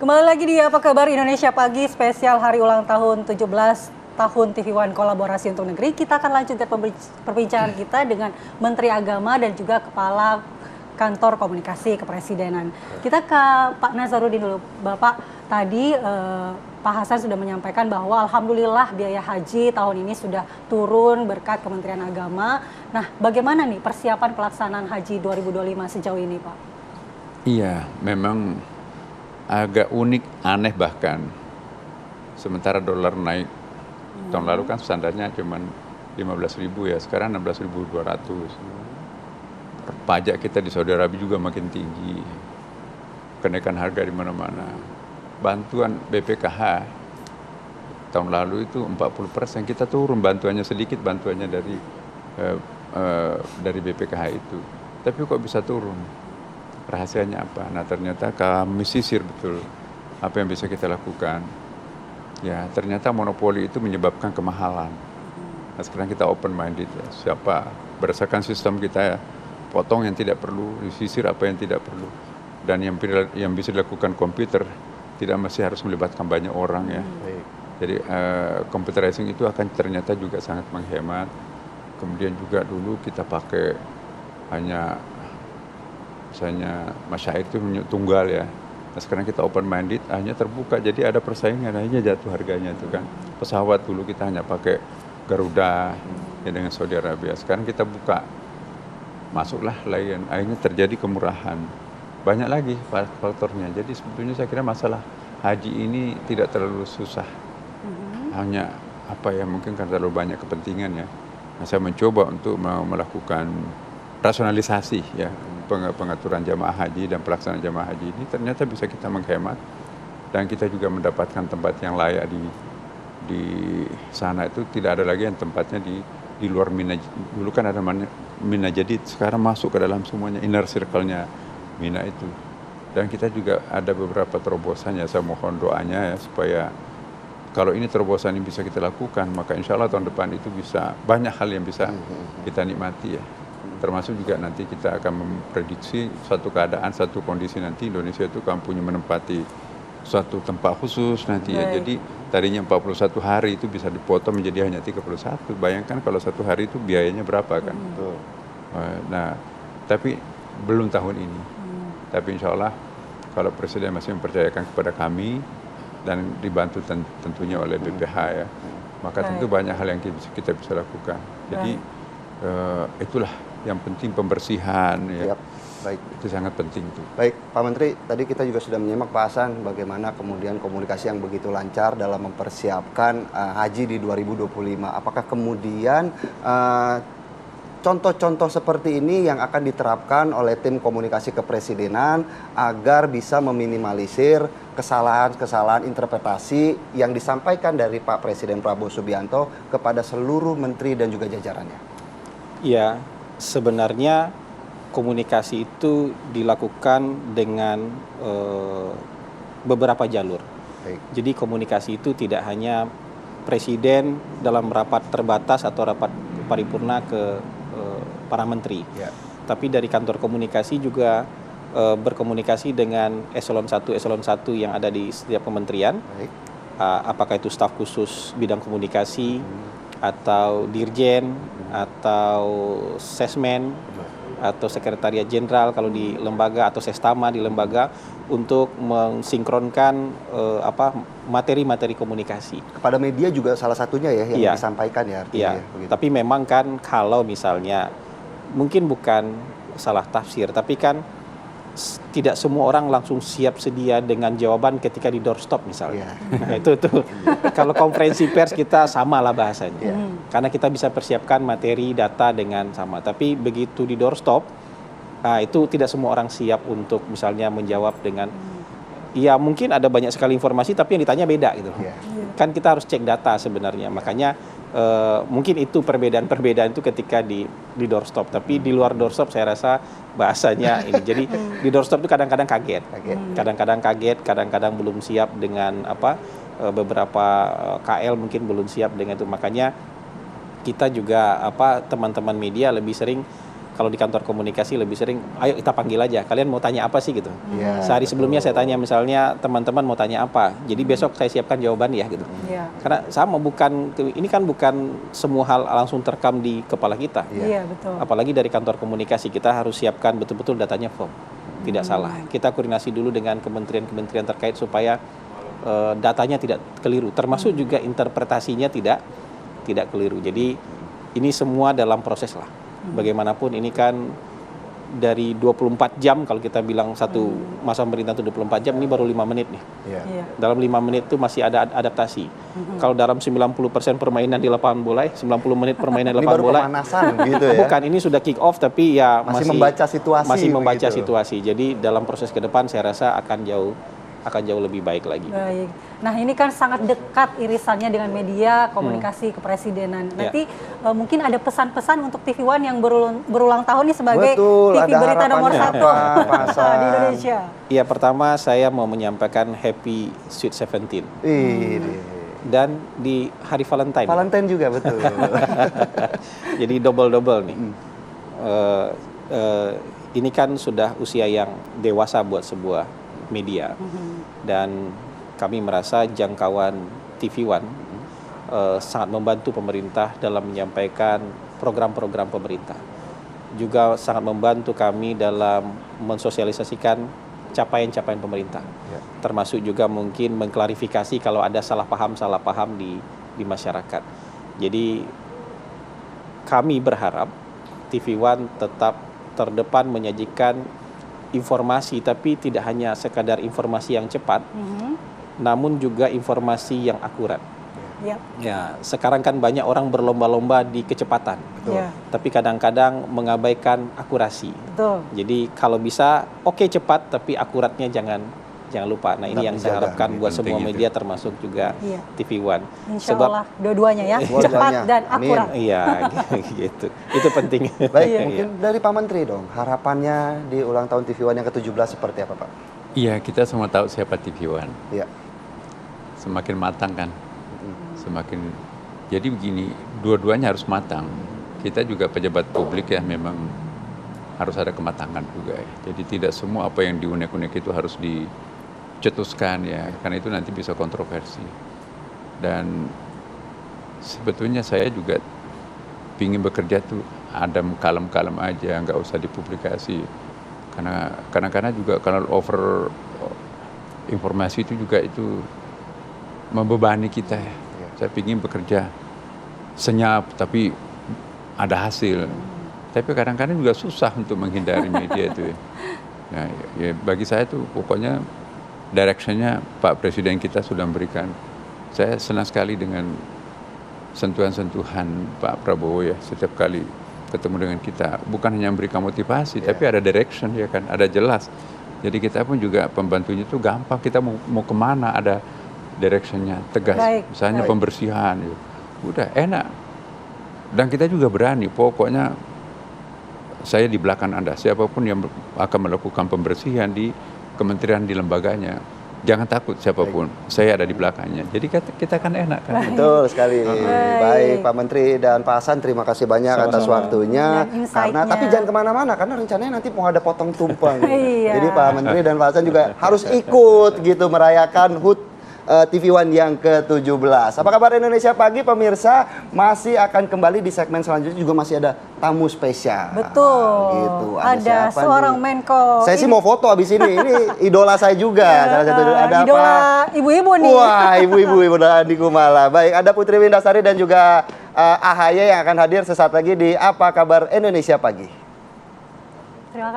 Kembali lagi di Apa Kabar Indonesia Pagi, spesial hari ulang tahun 17 tahun TV One Kolaborasi untuk Negeri. Kita akan lanjutkan perbincangan kita dengan Menteri Agama dan juga Kepala Kantor Komunikasi Kepresidenan. Kita ke Pak Nazarudin dulu. Bapak, tadi Pak Hasan sudah menyampaikan bahwa alhamdulillah biaya haji tahun ini sudah turun berkat Kementerian Agama. Nah, bagaimana nih persiapan pelaksanaan haji 2025 sejauh ini, Pak? Iya, memang agak unik, aneh bahkan. Sementara dolar naik, tahun lalu kan standarnya cuma 15.000 ya, sekarang 16.200. Pajak kita di Saudi Arabia juga makin tinggi. Kenaikan harga di mana-mana. Bantuan BPKH tahun lalu itu 40%, kita turun bantuannya sedikit, bantuannya dari BPKH itu. Tapi kok bisa turun? Rahasianya apa? Nah, ternyata kami sisir betul apa yang bisa kita lakukan. Ya, ternyata monopoli itu menyebabkan kemahalan. Nah, sekarang kita open minded ya. Siapa berdasarkan sistem kita ya, potong yang tidak perlu, disisir apa yang tidak perlu. Dan yang bisa dilakukan komputer tidak masih harus melibatkan banyak orang ya. Jadi computerizing itu akan ternyata juga sangat menghemat. Kemudian juga dulu kita pakai hanya misalnya masyair itu tunggal ya. Nah, sekarang kita open minded, hanya terbuka, jadi ada persaingan, akhirnya jatuh harganya itu kan. Pesawat dulu kita hanya pakai Garuda ya, dengan Saudi Arabia. Sekarang kita buka, masuklah Lion, akhirnya terjadi kemurahan. Banyak lagi faktornya. Jadi sebetulnya saya kira masalah haji ini tidak terlalu susah. Hanya apa ya, mungkin karena terlalu banyak kepentingan ya. Nah, saya mencoba untuk melakukan rasionalisasi ya, pengaturan jamaah haji dan pelaksanaan jamaah haji ini ternyata bisa kita menghemat, dan kita juga mendapatkan tempat yang layak di sana. Itu tidak ada lagi yang tempatnya di luar Mina. Dulu kan ada Mina Jadid, sekarang masuk ke dalam semuanya, inner circle-nya Mina itu. Dan kita juga ada beberapa terobosan ya, saya mohon doanya ya, supaya kalau ini terobosan ini bisa kita lakukan, maka insya Allah tahun depan itu bisa banyak hal yang bisa kita nikmati ya. Termasuk juga nanti kita akan memprediksi suatu keadaan, satu kondisi nanti Indonesia itu akan punya menempati suatu tempat khusus nanti ya. Jadi tadinya 41 hari itu bisa dipotong menjadi hanya 31. Bayangkan kalau satu hari itu biayanya berapa kan. Nah, tapi belum tahun ini. Tapi insya Allah kalau Presiden masih mempercayakan kepada kami dan dibantu tentunya oleh BPH ya, maka tentu banyak hal yang kita bisa lakukan. Jadi itulah yang penting, pembersihan ya. Baik. Itu sangat penting itu. Baik, Pak Menteri, tadi kita juga sudah menyimak Pak Hasan bagaimana kemudian komunikasi yang begitu lancar dalam mempersiapkan haji di 2025. Apakah kemudian contoh-contoh seperti ini yang akan diterapkan oleh tim komunikasi kepresidenan agar bisa meminimalisir kesalahan-kesalahan interpretasi yang disampaikan dari Pak Presiden Prabowo Subianto kepada seluruh menteri dan juga jajarannya? Ya, sebenarnya komunikasi itu dilakukan dengan beberapa jalur. Jadi komunikasi itu tidak hanya Presiden dalam rapat terbatas atau rapat paripurna ke para menteri, tapi dari kantor komunikasi juga berkomunikasi dengan eselon 1 yang ada di setiap kementerian. Apakah itu staf khusus bidang komunikasi, atau dirjen, atau sesmen, atau sekretariat jenderal kalau di lembaga, atau sestama di lembaga, untuk mensinkronkan materi-materi komunikasi. Kepada media juga salah satunya ya yang disampaikan ya artinya. Iya. Tapi memang kan kalau misalnya mungkin bukan salah tafsir, tapi kan tidak semua orang langsung siap sedia dengan jawaban ketika di doorstop misalnya. Nah, itu kalau konferensi pers kita samalah bahasanya. Karena kita bisa persiapkan materi data dengan sama. Tapi begitu di doorstop, itu tidak semua orang siap untuk misalnya menjawab dengan ya mungkin ada banyak sekali informasi tapi yang ditanya beda gitu. Kan kita harus cek data sebenarnya. Makanya mungkin itu perbedaan-perbedaan itu ketika di doorstop. Tapi di luar doorstop saya rasa bahasanya ini. Jadi di doorstop itu kadang-kadang kaget. Kadang-kadang belum siap dengan beberapa KL mungkin belum siap dengan itu. Makanya kita juga teman-teman media lebih sering Kalau di kantor komunikasi lebih sering, ayo kita panggil aja, kalian mau tanya apa sih gitu. Iya, Sehari sebelumnya saya tanya misalnya teman-teman mau tanya apa, jadi besok saya siapkan jawaban ya gitu. Iya. Karena sama ini kan bukan semua hal langsung terekam di kepala kita. Iya, betul. Apalagi dari kantor komunikasi kita harus siapkan betul-betul datanya firm, tidak salah. Kita koordinasi dulu dengan kementerian-kementerian terkait supaya datanya tidak keliru, termasuk juga interpretasinya tidak keliru. Jadi ini semua dalam proses lah. Bagaimanapun ini kan dari 24 jam, kalau kita bilang satu masa pemerintahan itu 24 jam, ini baru 5 menit nih. Iya. Dalam 5 menit itu masih ada adaptasi. Kalau dalam 90% permainan di lapangan bola, 90 menit permainan di Ini lapangan baru bola, pemanasan gitu ya. bukan, ini sudah kick off, tapi ya Masih membaca situasi Masih membaca begitu. situasi. Jadi dalam proses ke depan saya rasa akan jauh lebih baik lagi. Baik. Nah, ini kan sangat dekat irisannya dengan media komunikasi kepresidenan. Nanti mungkin ada pesan-pesan untuk TV One yang berulang tahun nih sebagai Betul, TV ada berita nomor harapannya 1 apa, Pak Hasan? di Indonesia. Ya, pertama saya mau menyampaikan Happy Sweet 17 dan di hari Valentine. Valentine juga betul. Jadi double nih. Ini kan sudah usia yang dewasa buat sebuah media, dan kami merasa jangkauan TV One sangat membantu pemerintah dalam menyampaikan program-program pemerintah. Juga sangat membantu kami dalam mensosialisasikan capaian-capaian pemerintah. Termasuk juga mungkin mengklarifikasi kalau ada salah paham di masyarakat. Jadi kami berharap TV One tetap terdepan menyajikan informasi, tapi tidak hanya sekadar informasi yang cepat, namun juga informasi yang akurat. Ya, sekarang kan banyak orang berlomba-lomba di kecepatan, tapi kadang-kadang mengabaikan akurasi. Betul. Jadi kalau bisa cepat, tapi akuratnya jangan lupa. Nah, ini yang saya harapkan buat semua media, termasuk juga TV One. Insya Allah dua-duanya ya, cepat dan akurat. Iya, gitu. Itu penting. Baik, mungkin dari Pak Menteri dong, harapannya di ulang tahun TV One yang ke-17 seperti apa, Pak? Iya, kita semua tahu siapa TV One. Iya. Semakin matang kan, jadi begini, dua-duanya harus matang. Kita juga pejabat publik ya, memang harus ada kematangan juga ya. Jadi tidak semua apa yang diunek-unek itu harus dicetuskan ya, karena itu nanti bisa kontroversi. Dan sebetulnya saya juga pingin bekerja tuh adem, kalem-kalem aja, nggak usah dipublikasi. Karena kadang-kadang juga kalau over informasi itu juga itu membebani kita ya. Saya pingin bekerja senyap tapi ada hasil. Tapi kadang-kadang juga susah untuk menghindari media itu ya. Nah, ya bagi saya tuh pokoknya directionnya Pak Presiden kita sudah memberikan. Saya senang sekali dengan sentuhan-sentuhan Pak Prabowo ya, setiap kali ketemu dengan kita. Bukan hanya memberikan motivasi, tapi ada direction ya kan, ada jelas. Jadi kita pun juga pembantunya itu gampang, kita mau kemana, ada directionnya tegas. Misalnya pembersihan, ya. Udah enak. Dan kita juga berani, pokoknya saya di belakang Anda, siapapun yang akan melakukan pembersihan di kementerian, di lembaganya, jangan takut siapapun, saya ada di belakangnya. Jadi kita kan enak kan. Betul sekali. Baik Pak Menteri dan Pak Hasan, terima kasih banyak atas waktunya. Tapi jangan kemana-mana, karena rencananya nanti mau ada potong tumpeng. Jadi Pak Menteri dan Pak Hasan juga harus ikut gitu merayakan HUT TV One yang ke-17. Apa kabar Indonesia Pagi pemirsa? Masih akan kembali di segmen selanjutnya, juga masih ada tamu spesial. Betul. Gitu. Ada seorang Menko. Saya sih mau foto abis ini. Ini idola saya juga. Salah satu ada idola ibu-ibu nih. Wah, ibu-ibu Andi Kumala. Baik, ada Putri Windasari dan juga AHY yang akan hadir sesaat lagi di Apa Kabar Indonesia Pagi.